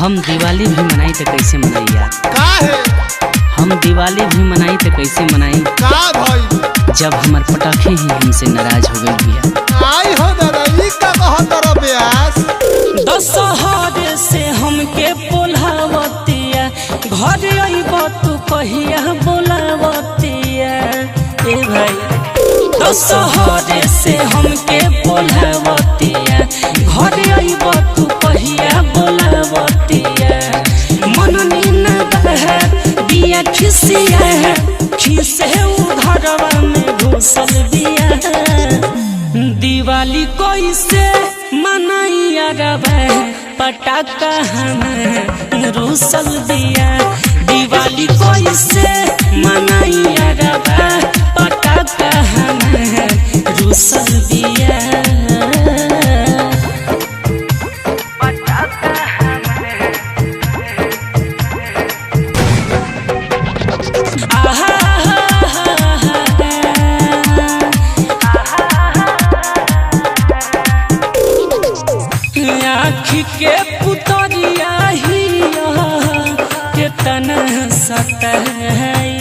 हम दिवाली भी मनाई तो कैसे मनाई यार? का है? हम दिवाली भी मनाई तो कैसे मनाई? का भाई? जब हमार पटाखे ही हमसे नाराज हो गए भैया। आई हो दादा ई का कहत रो ब्यास। दशहरे से हमके बोलावतिया, घर आइब तू कहिया बोलावतिया। ए भाई दशहरे से हमके बोलावतिया, घर आइब तू कहिया बोलावतिया। मननी न बहे बिया खिसिया, खिसे उ घरवा में घुसल बिया। दिवाली कैसे मनाइया रबे पटाखा हमें रूसल दिया। दिवाली कैसे मनाइया रबे पटाखा हमें रूसल दिया। आँखी के पुतरिया ही के तना सताई।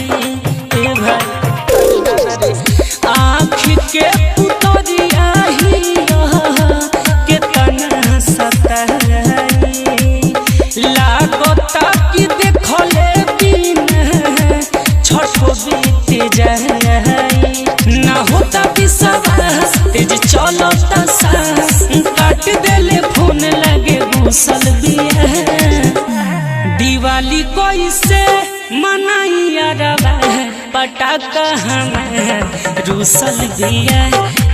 ए भाई आँखी के पुतरिया ही के तना सताई। लागता कि देखले बिना छठो बीत जाई। ना होता विश्वास तेज चलता सांस, काट देले फोन लगे घुसल बिया। दिवाली कैसे मनाइया रबा पटाखा हमें रूसल बिया।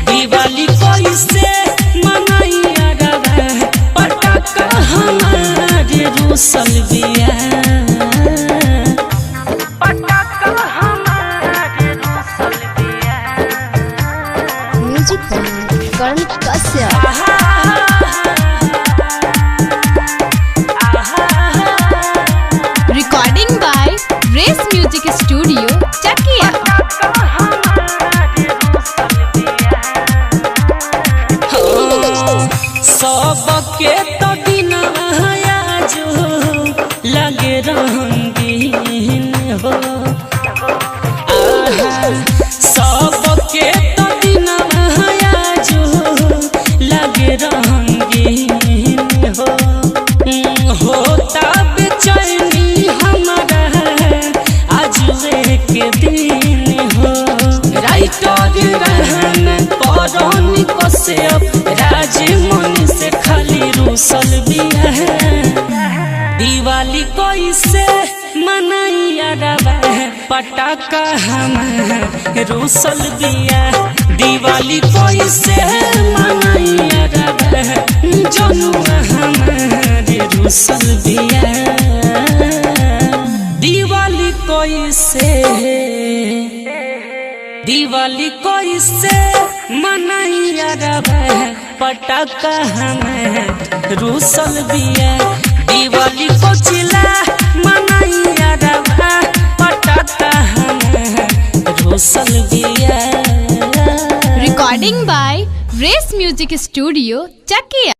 दिवाली कैसे मनाइया रबा पटाखा हमारे रूसल बिया। Music Karan Kashyap. Recording by रेस म्यूजिक स्टूडियो चकिया। सबके तो दिन आज लगे रंगीन हो। सबके तो दिन आज लगे रंगीन हो। होता बेचैनी हमारा आज के दिन हो। राइटर रहन करनी कश्यप राजमन से खाली रूसल बिया। दिवाली कैसे मनाइया रबा पटाखा हमें रूसल बिया। दिवाली कैसे मनाइया रबा जनुआ हमारे रूसल बिया। दिवाली कैसे मनाइया रबा पटाखा हमें रूसल बिया। दिवाली को चिल्ला मनाइया रबा पटाखा हमें रूसल बिया। रिकॉर्डिंग बाय रेस म्यूजिक स्टूडियो चकिया।